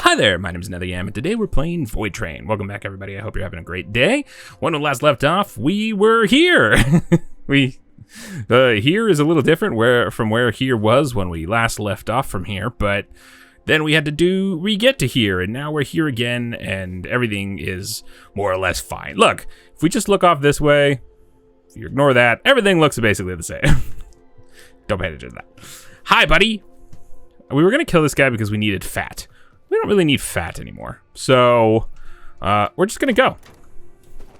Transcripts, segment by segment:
Hi there, my name is Nearga, and today we're playing Voidtrain. Welcome back, everybody. I hope you're having a great day. When we last left off, we were here. Here is a little different from where here was when we last left off from here, but then we had to re-get to here, and now we're here again, and everything is more or less fine. Look, if we just look off this way, if you ignore that, everything looks basically the same. Don't pay attention to that. Hi, buddy. We were gonna kill this guy because we needed fat. We don't really need fat anymore. So, we're just gonna go.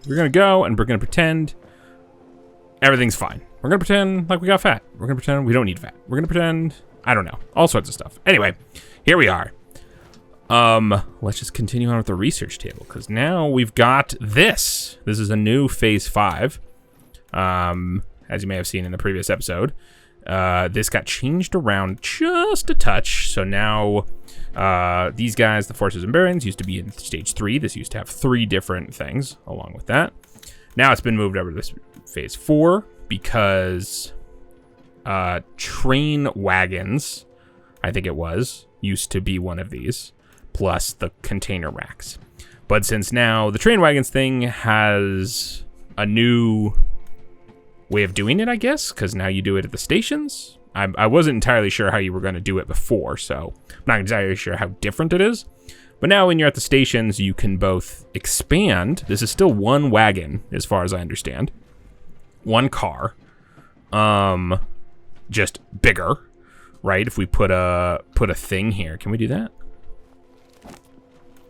We're gonna go and we're gonna pretend everything's fine. We're gonna pretend like we got fat. We're gonna pretend we don't need fat. We're gonna pretend, I don't know, all sorts of stuff. Anyway, here we are. Let's just continue on with the research table, because now we've got this. This is a new phase 5. As you may have seen in the previous episode. This got changed around just a touch, so now these guys, the forces and barons, used to be in stage 3. This used to have 3 different things along with that. Now it's been moved over to this phase 4 because train wagons, I think it was, used to be one of these, plus the container racks. But since now the train wagons thing has a new way of doing it, I guess, because now you do it at the stations. I wasn't entirely sure how you were going to do it before, so I'm not entirely sure how different it is. But now when you're at the stations, you can both expand. This is still one wagon, as far as I understand. One car. Just bigger, right? If we put a thing here. Can we do that?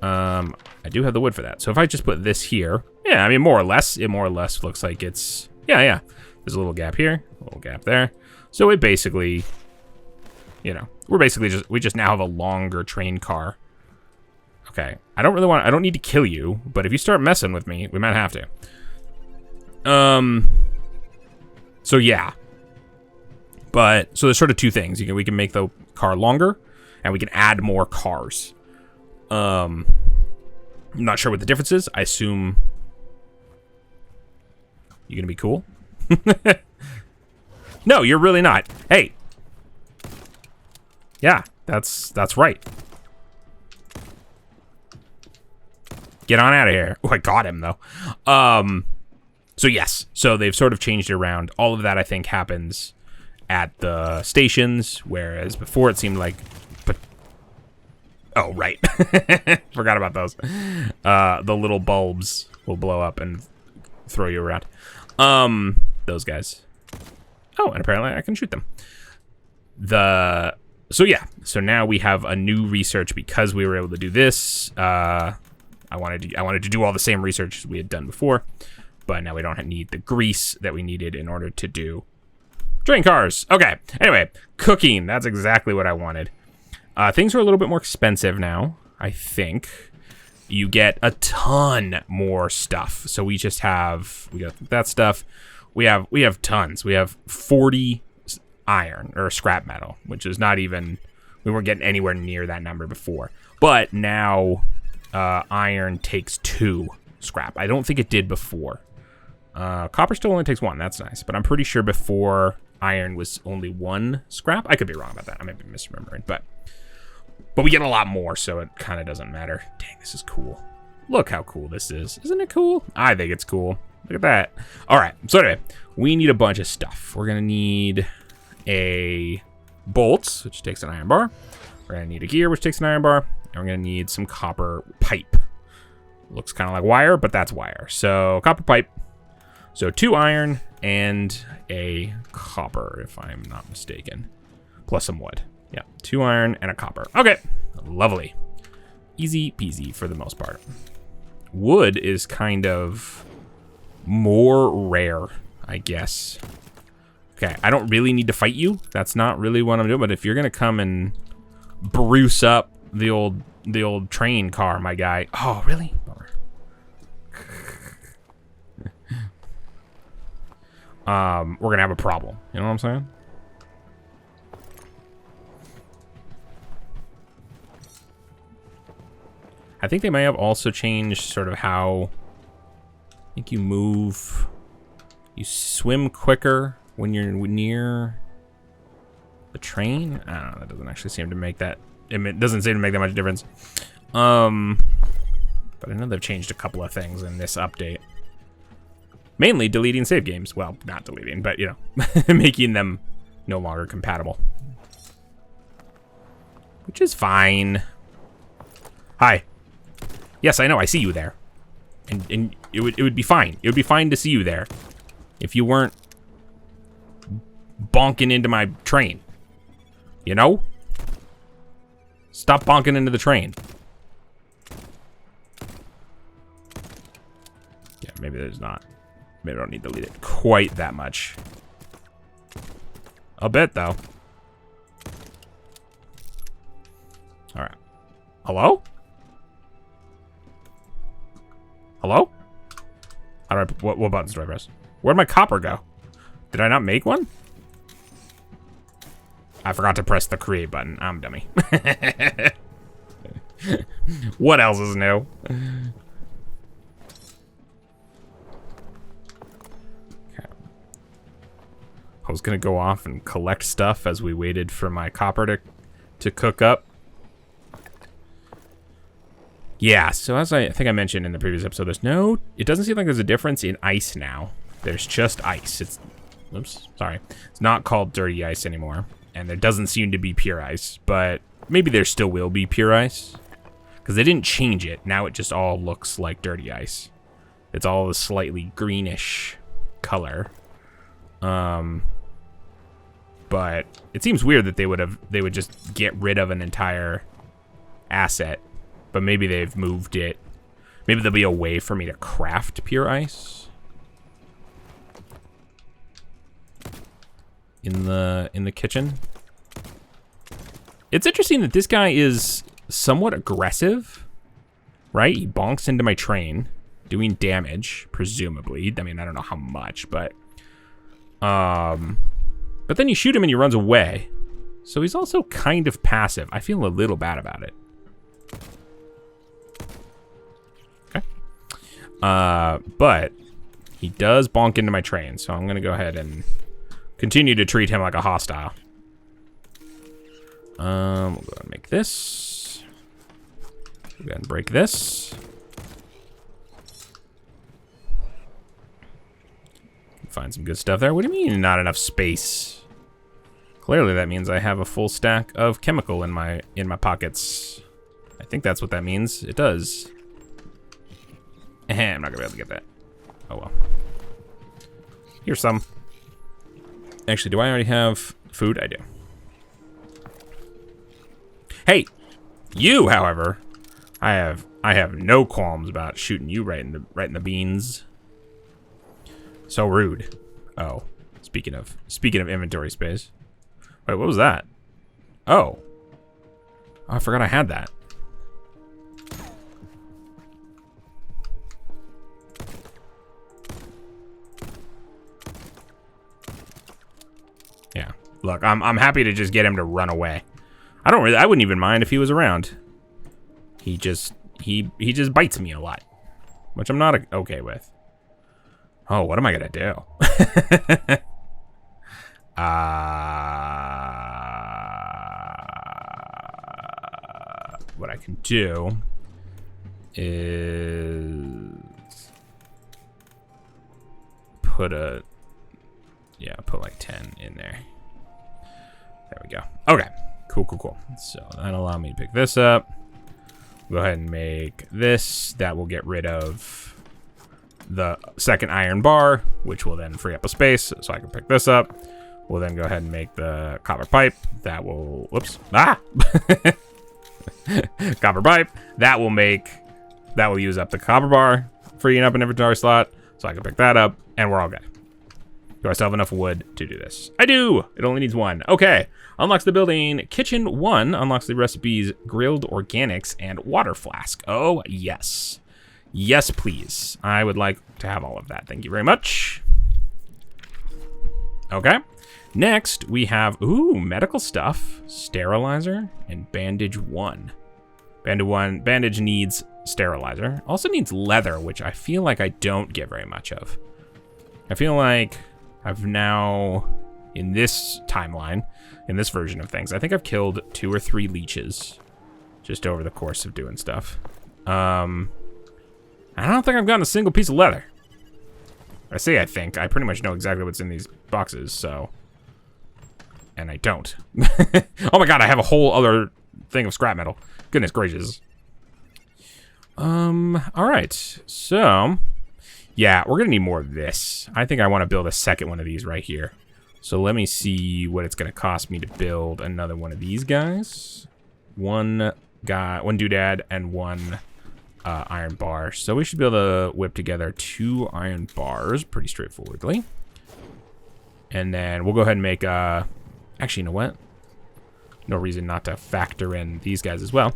I do have the wood for that. So if I just put this here, yeah, I mean, more or less, it more or less looks like it's, yeah. There's a little gap here, a little gap there. So it basically, you know, we just now have a longer train car. Okay, I don't need to kill you, but if you start messing with me, we might have to. So yeah. But, so there's sort of 2 things. We can make the car longer, and we can add more cars. I'm not sure what the difference is. I assume you're gonna be cool. No, you're really not. Hey. Yeah, that's right. Get on out of here. Oh, I got him though. So yes, so they've sort of changed it around. All of that I think happens at the stations, whereas before it seemed like, but oh right, forgot about those. The little bulbs will blow up and throw you around. Those guys. Oh, and apparently I can shoot them. So yeah, so now we have a new research because we were able to do this. I wanted to do all the same research as we had done before, but now we don't need the grease that we needed in order to do train cars. Okay, anyway, cooking, that's exactly what I wanted. Things are a little bit more expensive now, I think. You get a ton more stuff. So we got that stuff. We have tons. We have 40 iron or scrap metal, which is not even, we weren't getting anywhere near that number before. But now iron takes 2 scrap. I don't think it did before. Copper still only takes 1. That's nice. But I'm pretty sure before iron was only 1 scrap. I could be wrong about that. I might be misremembering, but we get a lot more, so it kind of doesn't matter. Dang, this is cool. Look how cool this is. Isn't it cool? I think it's cool. Look at that. All right, so anyway, we need a bunch of stuff. We're gonna need a bolt, which takes an iron bar. We're gonna need a gear, which takes an iron bar. And we're gonna need some copper pipe. Looks kind of like wire, but that's wire. So copper pipe. So 2 iron and a copper, if I'm not mistaken. Plus some wood. Yeah, 2 iron and a copper. Okay, lovely. Easy peasy for the most part. Wood is kind of more rare, I guess. Okay, I don't really need to fight you. That's not really what I'm doing, but if you're gonna come and Bruce up the old train car, my guy. Oh, really? Bummer. We're gonna have a problem. You know what I'm saying? I think they may have also changed sort of how, I think you move, you swim quicker when you're near the train. I don't know, that doesn't actually seem to make that, it doesn't seem to make that much difference. But I know they've changed a couple of things in this update. Mainly deleting save games. Well, not deleting, but, you know, making them no longer compatible. Which is fine. Hi. Yes, I know, I see you there. And it would be fine. It would be fine to see you there. If you weren't bonking into my train. You know? Stop bonking into the train. Yeah, maybe there's not. Maybe I don't need to delete it quite that much. A bit, though. Alright. Hello? Hello? How do I... What buttons do I press? Where'd my copper go? Did I not make one? I forgot to press the create button. I'm a dummy. What else is new? Okay. I was gonna go off and collect stuff as we waited for my copper to cook up. Yeah, so as I think I mentioned in the previous episode, it doesn't seem like there's a difference in ice now. There's just ice. Oops, sorry. It's not called dirty ice anymore. And there doesn't seem to be pure ice, but maybe there still will be pure ice. Because they didn't change it. Now it just all looks like dirty ice. It's all a slightly greenish color. But it seems weird that they would just get rid of an entire asset. But maybe they've moved it. Maybe there'll be a way for me to craft pure ice. In the kitchen. It's interesting that this guy is somewhat aggressive, right? He bonks into my train, doing damage, presumably. I mean, I don't know how much, but then you shoot him and he runs away. So he's also kind of passive. I feel a little bad about it. Okay. But he does bonk into my train, so I'm gonna go ahead and continue to treat him like a hostile. We'll go ahead and make this. We'll go ahead and break this. Find some good stuff there. What do you mean not enough space? Clearly that means I have a full stack of chemical in my pockets. I think that's what that means. It does. I'm not gonna be able to get that. Oh well. Here's some. Actually, do I already have food? I do. Hey, you, however, I have no qualms about shooting you right in the beans. So rude. Oh, speaking of inventory space. Wait, what was that? Oh, I forgot I had that. Yeah. Look, I'm happy to just get him to run away. I wouldn't even mind if he was around. He just bites me a lot, which I'm not okay with. Oh, what am I gonna do? What I can do is put like 10 in there. There we go. Okay. Cool. So that'll allow me to pick this up. Go ahead and make this. That will get rid of the second iron bar, which will then free up a space, so I can pick this up. We'll then go ahead and make the copper pipe. That will, whoops, copper pipe. That will use up the copper bar, freeing up an inventory slot, so I can pick that up, and we're all good. Do I still have enough wood to do this? I do! It only needs one. Okay. Unlocks the building. Kitchen 1 unlocks the recipes grilled organics and water flask. Oh, yes. Yes, please. I would like to have all of that. Thank you very much. Okay. Next, we have, medical stuff. Sterilizer and bandage 1. Bandage needs sterilizer. Also needs leather, which I feel like I don't get very much of. I feel like I've now, in this timeline, in this version of things, I think I've killed 2 or 3 leeches just over the course of doing stuff. I don't think I've gotten a single piece of leather. I say I think. I pretty much know exactly what's in these boxes, so... And I don't. Oh my god, I have a whole other thing of scrap metal. Goodness gracious. Alright. So... Yeah, we're gonna need more of this. I think I want to build a second one of these right here. So let me see what it's gonna cost me to build another one of these guys. One doodad, and one iron bar. So we should be able to whip together 2 iron bars pretty straightforwardly. And then we'll go ahead and make actually, you know what? No reason not to factor in these guys as well.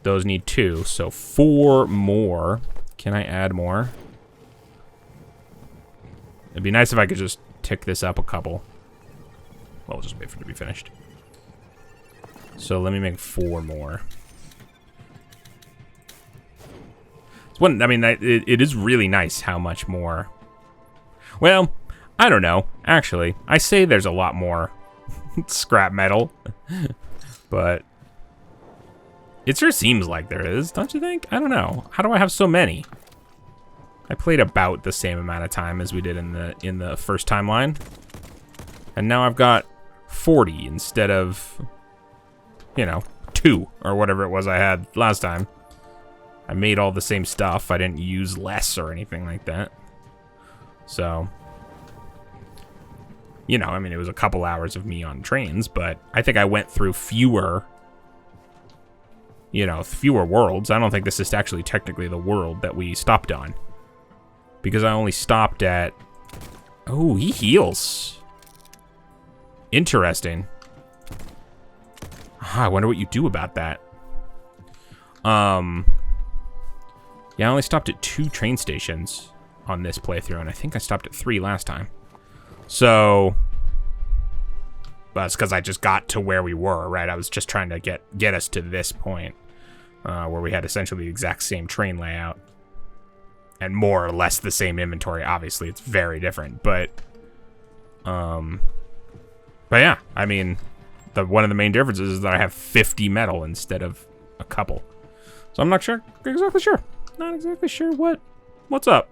Those need 2, so 4 more. Can I add more? It'd be nice if I could just tick this up a couple. Well, we'll just wait for it to be finished. So let me make 4 more. I mean, it is really nice how much more. Well, I don't know. Actually, I say there's a lot more scrap metal, but it sure seems like there is, don't you think? I don't know. How do I have so many? I played about the same amount of time as we did in the first timeline, and now I've got 40 instead of, you know, 2 or whatever it was I had last time. I made all the same stuff. I didn't use less or anything like that. So, you know, I mean, it was a couple hours of me on trains, but I think I went through fewer worlds. I don't think this is actually technically the world that we stopped on. Because I only stopped at... Oh, he heals. Interesting. I wonder what you do about that. Yeah, I only stopped at 2 train stations on this playthrough, and I think I stopped at 3 last time. So... That's because I just got to where we were, right? I was just trying to get us to this point, where we had essentially the exact same train layout. And more or less the same inventory. Obviously, it's very different, but yeah, I mean, one of the main differences is that I have 50 metal instead of a couple. So I'm not exactly sure. Not exactly sure what's up.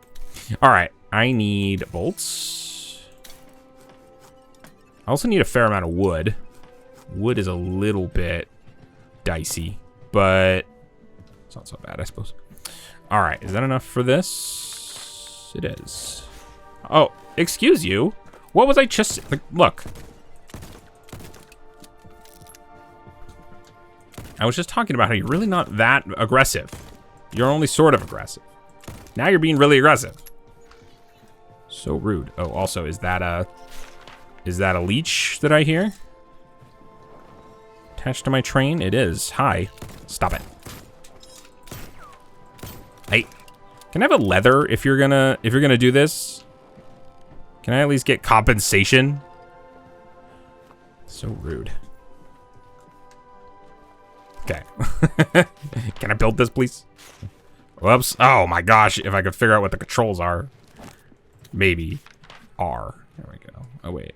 All right, I need bolts. I also need a fair amount of wood. Wood is a little bit dicey, but it's not so bad, I suppose. All right, is that enough for this? It is. Oh, excuse you. What was I just... Like, look. I was just talking about how you're really not that aggressive. You're only sort of aggressive. Now you're being really aggressive. So rude. Oh, also, is that a leech that I hear? Attached to my train? It is. Hi. Stop it. Hey, can I have a leather if you're gonna do this? Can I at least get compensation? So rude. Okay. Can I build this, please? Whoops. Oh my gosh, if I could figure out what the controls are. Maybe. R. There we go. Oh wait.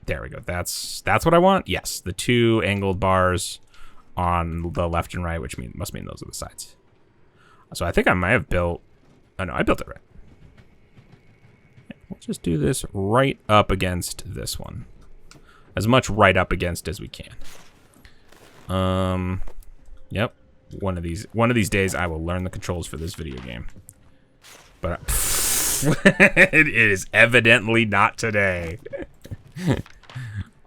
There we go. That's what I want? Yes. The 2 angled bars on the left and right, which must mean those are the sides. So I think I might have built... Oh no, I built it right. Yeah, we'll just do this right up against this one. As much right up against as we can. Yep. One of these days I will learn the controls for this video game. But it is evidently not today.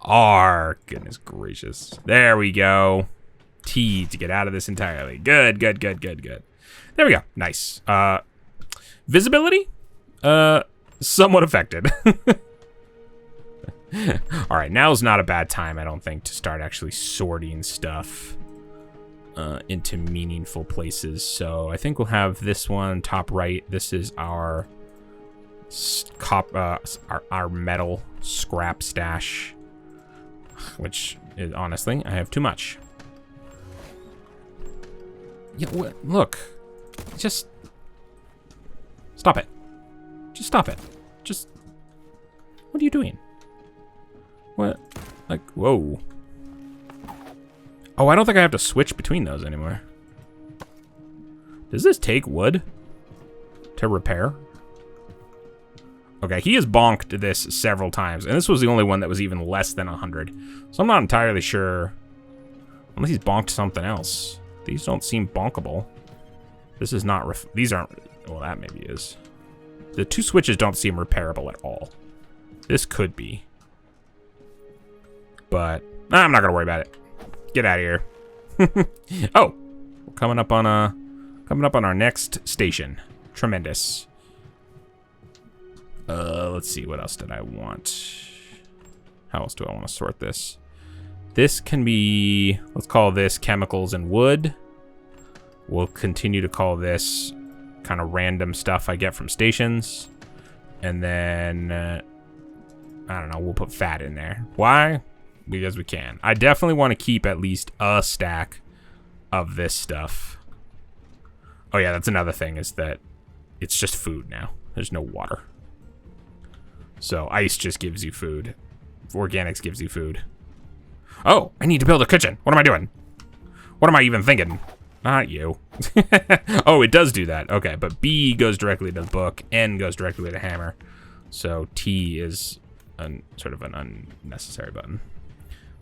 R. Goodness gracious. There we go. T to get out of this entirely. Good, good, good, good, good. There we go. Nice. Visibility? Somewhat affected. All right, now's not a bad time, I don't think, to start actually sorting stuff into meaningful places. So I think we'll have this one top right. This is our metal scrap stash, which is honestly, I have too much. Yeah, look, just stop it. Just stop it. Just, what are you doing? What? Like, whoa. Oh, I don't think I have to switch between those anymore. Does this take wood to repair? Okay, he has bonked this several times, and this was the only one that was even less than 100. So I'm not entirely sure, unless he's bonked something else. These don't seem bonkable. This is not, these aren't, well, that maybe is. The two switches don't seem repairable at all. This could be. But, I'm not gonna worry about it. Get out of here. Oh, we're coming up on our next station. Tremendous. Let's see, what else did I want? How else do I want to sort this? This can be, let's call this chemicals and wood. We'll continue to call this kind of random stuff I get from stations. And then, I don't know, we'll put fat in there. Why? Because we can. I definitely want to keep at least a stack of this stuff. Oh yeah, that's another thing, is that it's just food now. There's no water. So ice just gives you food. Organics gives you food. Oh, I need to build a kitchen. What am I doing? What am I even thinking? Not you. Oh, it does do that. Okay, but B goes directly to the book. N goes directly to hammer. So T is sort of an unnecessary button.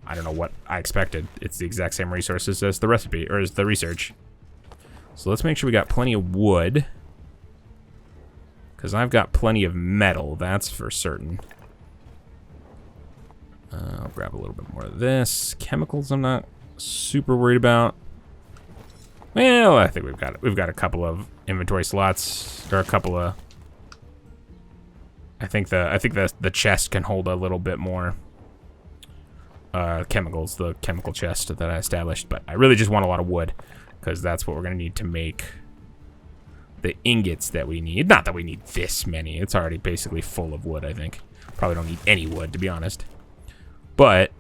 I don't know what I expected. It's the exact same resources as the recipe, or as the research. So let's make sure we got plenty of wood. Because I've got plenty of metal, that's for certain. I'll grab a little bit more of this. Chemicals I'm not super worried about. Well, I think we've got a couple of inventory slots, or a couple of. I think the chest can hold a little bit more chemicals, the chemical chest that I established, but I really just want a lot of wood, because that's what we're gonna need to make the ingots that we need. Not that we need this many. It's already basically full of wood, I think. Probably don't need any wood, to be honest. But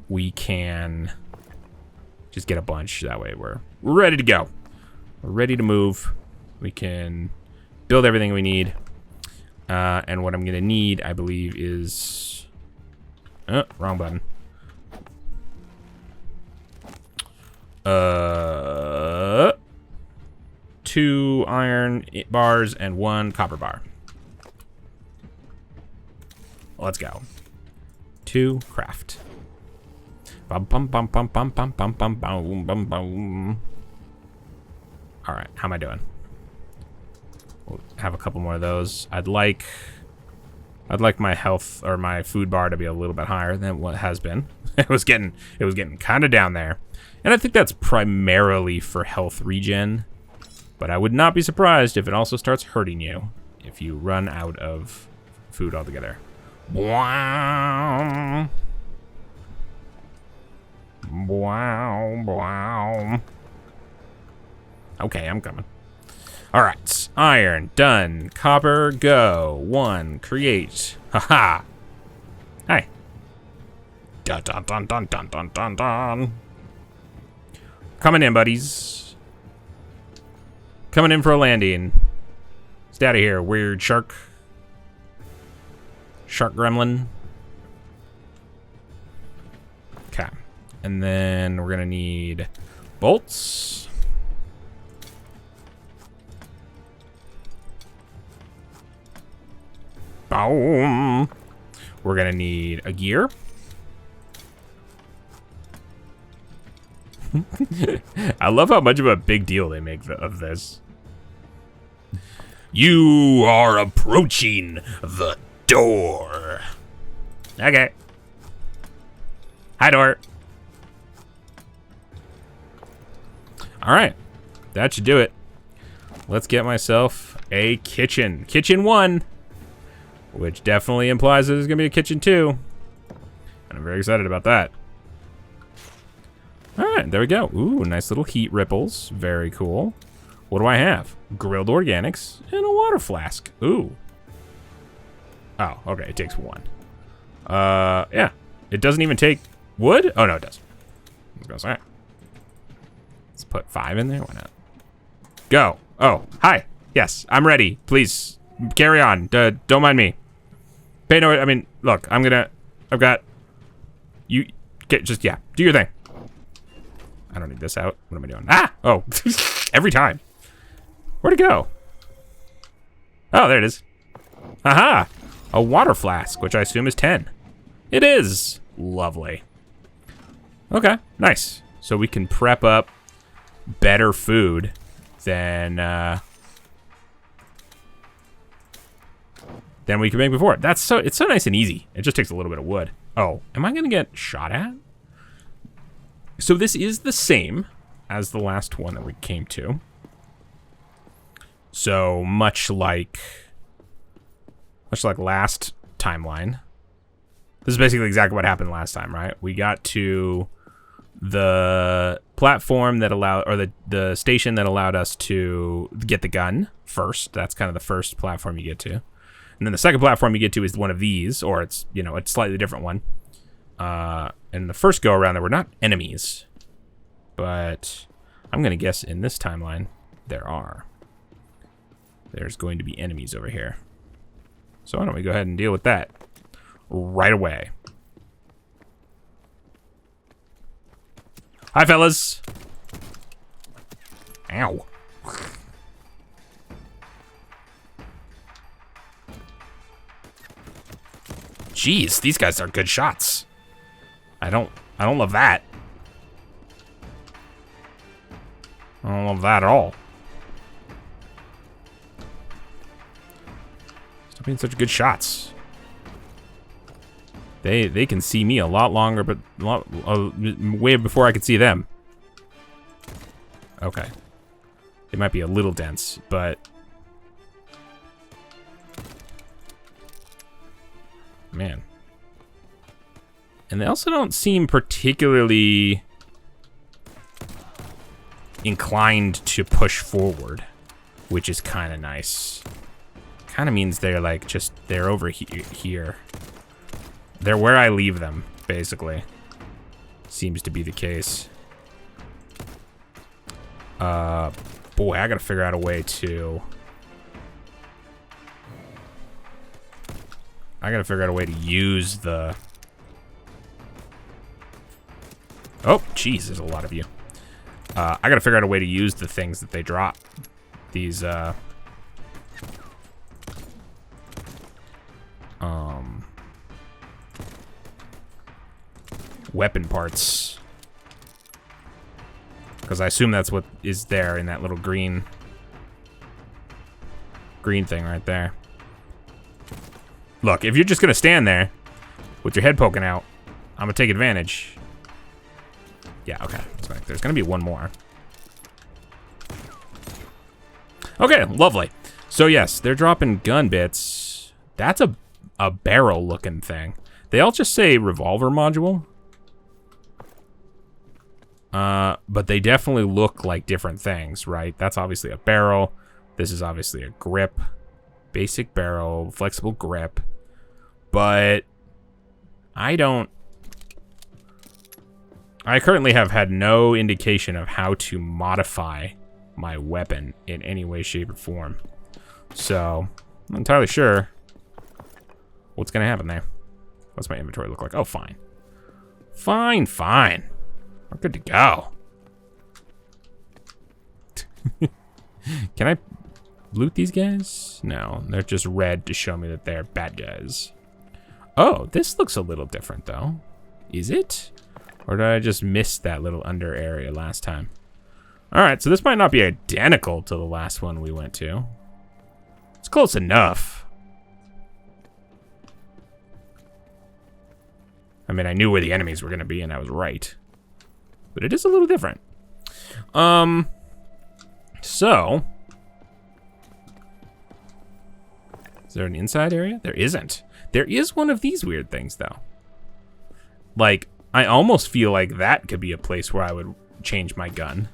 we can just get a bunch. That way we're ready to go. We're ready to move. We can build everything we need. And what I'm going to need, I believe, is... wrong button. 2 iron bars and 1 copper bar. Let's go. 2 craft. Bum bum bum bum bum bum bum bum bum bum bum. All right, how am I doing? We'll have a couple more of those. I'd like my health or my food bar to be a little bit higher than what has been. It was getting kind of down there, and I think that's primarily for health regen. But I would not be surprised if it also starts hurting you if you run out of food altogether. Wow. Wow, wow. Okay, I'm coming. All right, iron, done. Copper, go. 1, create. Haha. Hi. Dun dun dun dun dun dun dun dun. Coming in, buddies. Coming in for a landing. Get out of here, weird shark. Shark gremlin. Okay. And then we're gonna need bolts. Boom. We're gonna need a gear. I love how much of a big deal they make of this. You are approaching the door. Okay. Hi, door. All right. That should do it. Let's get myself a kitchen. Kitchen 1. Which definitely implies that there's going to be a kitchen 2. And I'm very excited about that. All right, there we go. Ooh, nice little heat ripples. Very cool. What do I have? Grilled organics and a water flask. Ooh. Oh, okay, it takes 1. Yeah. It doesn't even take wood? Oh, no, it does. I was gonna say. Let's put 5 in there. Why not? Go. Oh, hi. Yes, I'm ready. Please, carry on. Don't mind me. Pay no... I mean, look, I've got... You... Just, yeah, do your thing. I don't need this out. What am I doing? Ah! Oh, every time. Where'd it go? Oh, there it is. Aha! A water flask, which I assume is 10. It is. Lovely. Okay, nice. So we can prep up better food than we could make before. It's so nice and easy. It just takes a little bit of wood. Oh, am I gonna get shot at? So this is the same as the last one that we came to. So much like last timeline. This is basically exactly what happened last time, right? We got to the platform that allowed, or the station that allowed us to get the gun first. That's kind of the first platform you get to. And then the second platform you get to is one of these, or it's, you know, it's a slightly different one. And the first go around there were not enemies, but I'm going to guess in this timeline there are. There's going to be enemies over here. So why don't we go ahead and deal with that right away. Hi, fellas. Ow. Jeez, these guys are good shots. I don't love that. I don't love that at all. Stop being such good shots. They can see me a lot longer, but way before I could see them. Okay. They might be a little dense, but man. And they also don't seem particularly inclined to push forward, which is kind of nice. Kind of means they're like they're over here. They're where I leave them, basically. Seems to be the case. Boy, I gotta figure out a way to... use the... Oh, jeez, there's a lot of you. I gotta figure out a way to use the things that they drop. These, weapon parts. Because I assume that's what is there in that little green thing right there. Look, if you're just gonna stand there with your head poking out, I'm gonna take advantage. Yeah, okay. So there's gonna be one more. Okay, lovely. So yes, they're dropping gun bits. That's a barrel looking thing. They all just say revolver module. But they definitely look like different things, right? That's obviously a barrel. This is obviously a grip. Basic barrel, flexible grip. But I currently have had no indication of how to modify my weapon in any way, shape, or form. So, I'm not entirely sure what's gonna happen there. What's my inventory look like? Oh, fine. Fine. We're good to go. Can I loot these guys? No, they're just red to show me that they're bad guys. Oh, this looks a little different though. Is it? Or did I just miss that little under area last time? Alright, so this might not be identical to the last one we went to. It's close enough. I mean, I knew where the enemies were going to be, and I was right. But it is a little different. So... is there an inside area? There isn't. There is one of these weird things, though. Like, I almost feel like that could be a place where I would change my gun.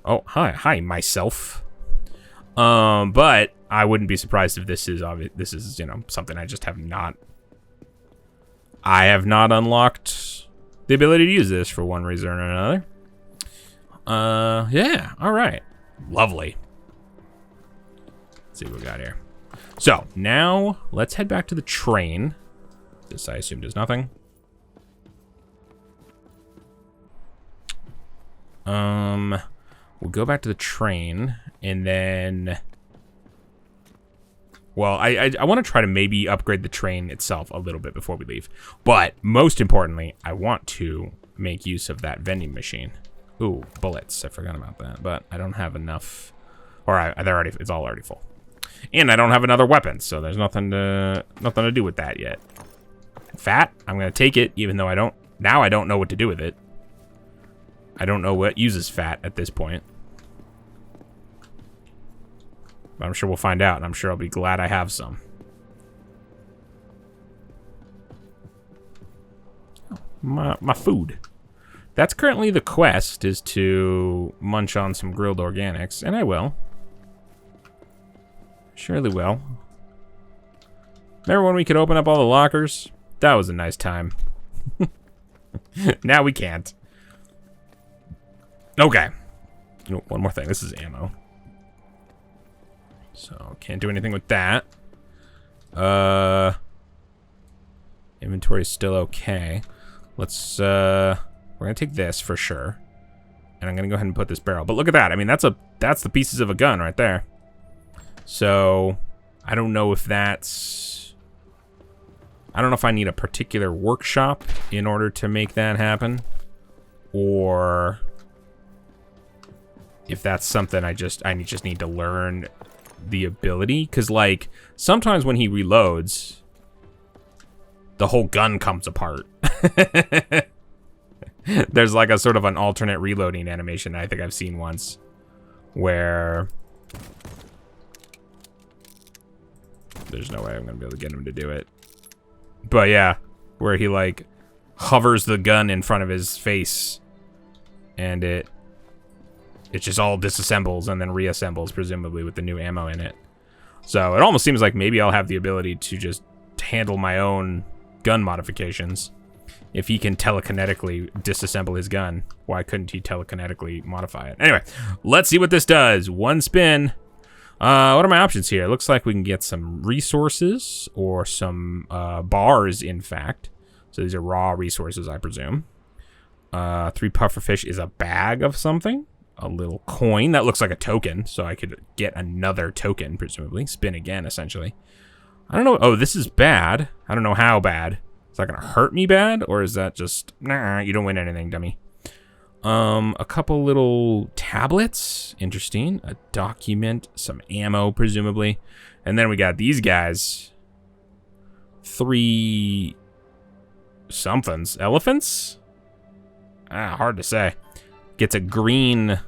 Oh, hi, myself. But I wouldn't be surprised if this is you know, something I just have not. I have not unlocked the ability to use this for one reason or another. Yeah, all right, lovely. Let's see what we got here. So now let's head back to the train. This I assume does nothing. We'll go back to the train, and then... Well, I want to try to maybe upgrade the train itself a little bit before we leave. But, most importantly, I want to make use of that vending machine. Ooh, bullets. I forgot about that. But I don't have enough... Or it's all already full. And I don't have another weapon, so there's nothing to do with that yet. Fat, I'm going to take it, even though I don't know what to do with it. I don't know what uses fat at this point. But I'm sure we'll find out, and I'm sure I'll be glad I have some. Oh, my food. That's currently the quest, is to munch on some grilled organics, and I will. Surely will. Remember when we could open up all the lockers? That was a nice time. Now we can't. Okay. Oh, one more thing. This is ammo. So, can't do anything with that. Inventory is still okay. Let's, we're gonna take this for sure. And I'm gonna go ahead and put this barrel. But look at that. I mean, that's the pieces of a gun right there. So, I don't know if that's... I don't know if I need a particular workshop in order to make that happen. Or... if that's something I just need to learn the ability. Because, like, sometimes when he reloads, the whole gun comes apart. There's, like, a sort of an alternate reloading animation I think I've seen once. Where... there's no way I'm going to be able to get him to do it. But, yeah. Where he, like, hovers the gun in front of his face. And it just all disassembles and then reassembles, presumably, with the new ammo in it. So it almost seems like maybe I'll have the ability to just handle my own gun modifications. If he can telekinetically disassemble his gun, why couldn't he telekinetically modify it? Anyway, let's see what this does. One spin. What are my options here? It looks like we can get some resources or some bars, in fact. So these are raw resources, I presume. 3 pufferfish is a bag of something. A little coin. That looks like a token, so I could get another token, presumably. Spin again, essentially. I don't know. Oh, this is bad. I don't know how bad. Is that going to hurt me bad? Or is that just... nah, you don't win anything, dummy. A couple little tablets. Interesting. A document. Some ammo, presumably. And then we got these guys. 3... somethings. Elephants? Hard to say. Gets a green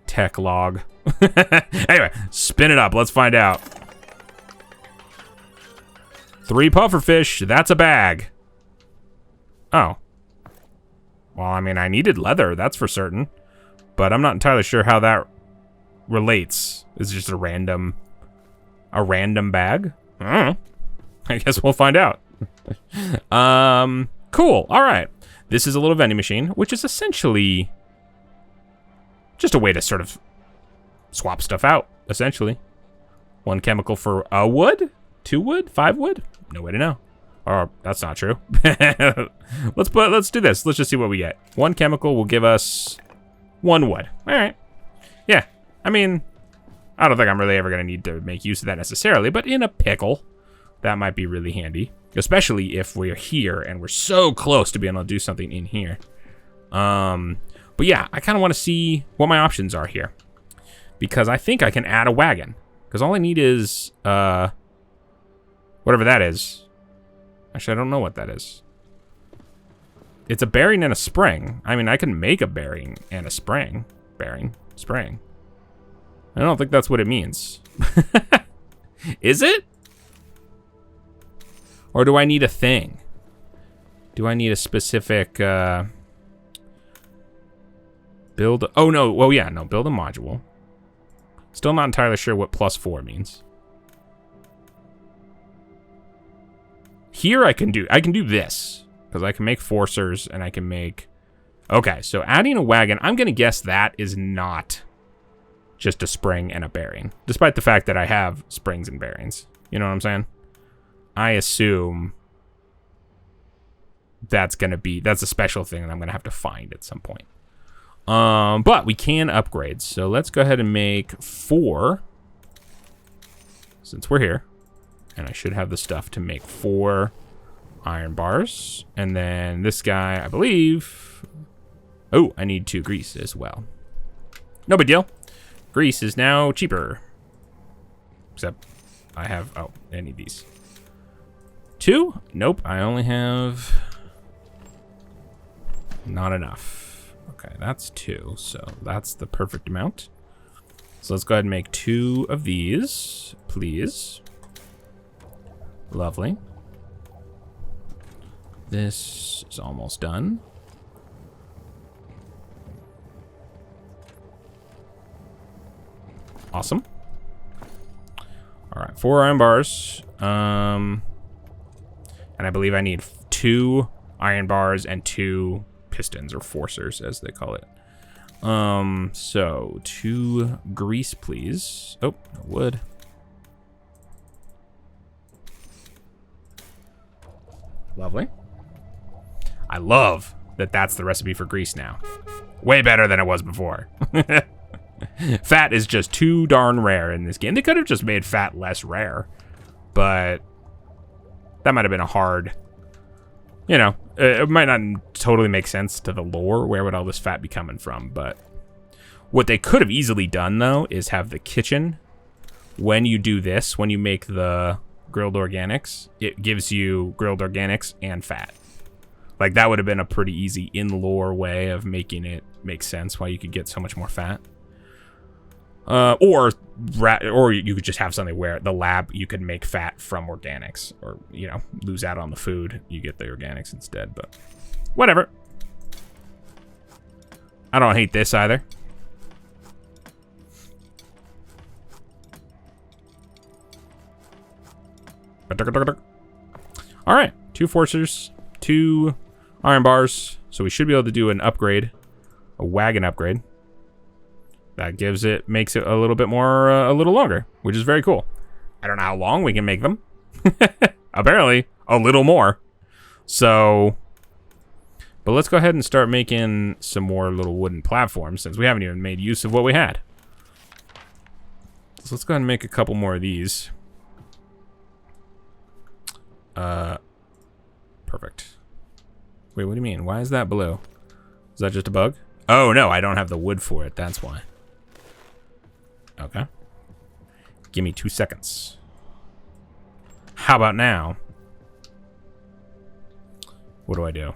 tech log. Anyway, spin it up. Let's find out. 3 pufferfish. That's a bag. Oh. Well, I mean, I needed leather. That's for certain. But I'm not entirely sure how that relates. Is it just a random bag? I don't know. I guess we'll find out. Cool. All right. This is a little vending machine, which is essentially just a way to sort of swap stuff out, essentially. 1 chemical for a wood? 2 wood? 5 wood? No way to know. Or, that's not true. Let's do this. Let's just see what we get. 1 chemical will give us 1 wood. All right. Yeah. I mean, I don't think I'm really ever going to need to make use of that necessarily, but in a pickle, that might be really handy. Especially if we're here and we're so close to being able to do something in here. But yeah, I kind of want to see what my options are here. Because I think I can add a wagon. Because all I need is, whatever that is. Actually, I don't know what that is. It's a bearing and a spring. I mean, I can make a bearing and a spring. Bearing, spring. I don't think that's what it means. Is it? Or do I need a thing? Do I need a specific, build? Oh, no. Well, yeah, no. Build a module. Still not entirely sure what +4 means. Here I can do this. Because I can make forcers and I can make... Okay, so adding a wagon, I'm going to guess that is not just a spring and a bearing. Despite the fact that I have springs and bearings. You know what I'm saying? I assume that's a special thing that I'm gonna have to find at some point. But we can upgrade. So let's go ahead and make 4, since we're here, and I should have the stuff to make 4 iron bars. And then this guy, I believe. Oh, I need 2 grease as well. No big deal. Grease is now cheaper. Except I have, I need these. 2? Nope, I only have not enough. Okay, that's 2, so that's the perfect amount. So let's go ahead and make 2 of these, please. Lovely. This is almost done. Awesome. All right, 4 iron bars. And I believe I need 2 iron bars and 2 pistons, or forcers as they call it. So 2 grease, please. Oh, no wood. Lovely. I love that that's the recipe for grease now. Way better than it was before. Fat is just too darn rare in this game. They could have just made fat less rare, but that might have been a hard, you know, it might not totally make sense to the lore. Where would all this fat be coming from? But what they could have easily done, though, is have the kitchen, when you do this, when you make the grilled organics, it gives you grilled organics and fat. Like, that would have been a pretty easy in-lore way of making it make sense why you could get so much more fat. Or you could just have something where the lab, you could make fat from organics, or, you know, lose out on the food, you get the organics instead, but whatever. I don't hate this either. All right, 2 forcers, 2 iron bars, so we should be able to do an upgrade, a wagon upgrade. That makes it a little bit more, a little longer, which is very cool. I don't know how long we can make them. Apparently, a little more. So, but let's go ahead and start making some more little wooden platforms, since we haven't even made use of what we had. So let's go ahead and make a couple more of these. Perfect. Wait, what do you mean? Why is that blue? Is that just a bug? Oh, no, I don't have the wood for it. That's why. Okay. Give me 2 seconds. How about now? What do I do?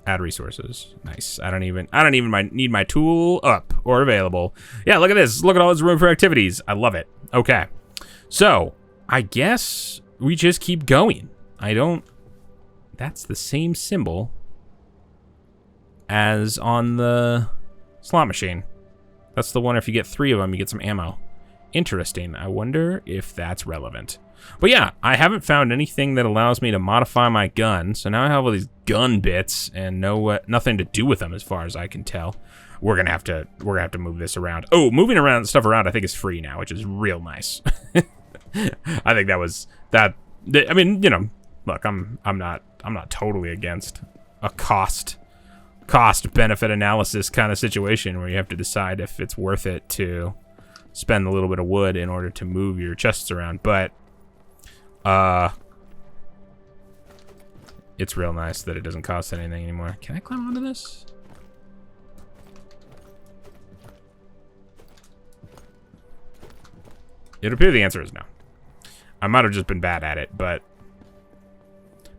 Add resources. Nice. I don't even need my tool up or available. Yeah, look at this. Look at all this room for activities. I love it. Okay. So, I guess we just keep going. That's the same symbol as on the slot machine. That's the one, if you get 3 of them, you get some ammo. Interesting. I wonder if that's relevant. But yeah, I haven't found anything that allows me to modify my gun, so now I have all these gun bits and nothing to do with them as far as I can tell. We're gonna have to move this around. Oh, moving stuff around I think is free now, which is real nice. I think I mean, you know, look, I'm not totally against a cost benefit analysis kind of situation where you have to decide if it's worth it to spend a little bit of wood in order to move your chests around, but it's real nice that it doesn't cost anything anymore. Can I climb onto this? It appears the answer is no. I might have just been bad at it, but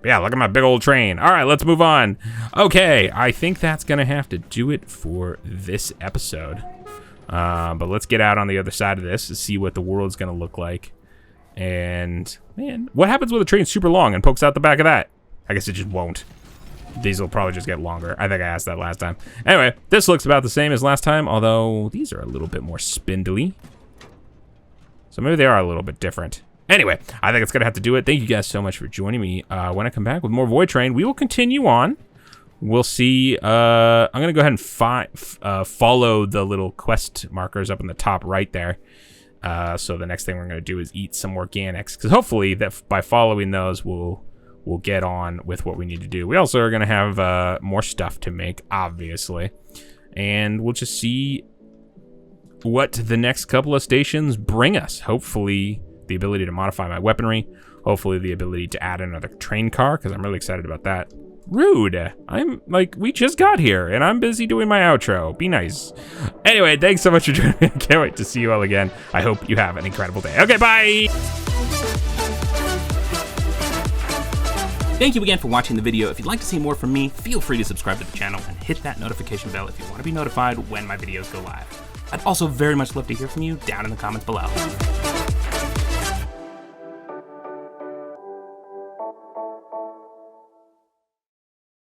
yeah, look at my big old train. All right, let's move on. Okay, I think that's gonna have to do it for this episode. But let's get out on the other side of this and see what the world's gonna look like. And man, what happens when the train's super long and pokes out the back of that? I guess it just won't. These will probably just get longer. I think I asked that last time. Anyway, this looks about the same as last time, although these are a little bit more spindly. So maybe they are a little bit different. Anyway, I think it's going to have to do it. Thank you guys so much for joining me. When I come back with more Voidtrain, we will continue on. We'll see. I'm going to go ahead and follow the little quest markers up in the top right there. So the next thing we're going to do is eat some organics. Because hopefully that by following those, we'll we'll get on with what we need to do. We also are going to have more stuff to make, obviously. And we'll just see what the next couple of stations bring us. Hopefully the ability to modify my weaponry. Hopefully the ability to add another train car, because I'm really excited about that. Rude. I'm like, we just got here and I'm busy doing my outro. Be nice. Anyway, thanks so much for joining me. I can't wait to see you all again. I hope you have an incredible day. Okay, bye. Thank you again for watching the video. If you'd like to see more from me, feel free to subscribe to the channel and hit that notification bell if you want to be notified when my videos go live. I'd also very much love to hear from you down in the comments below.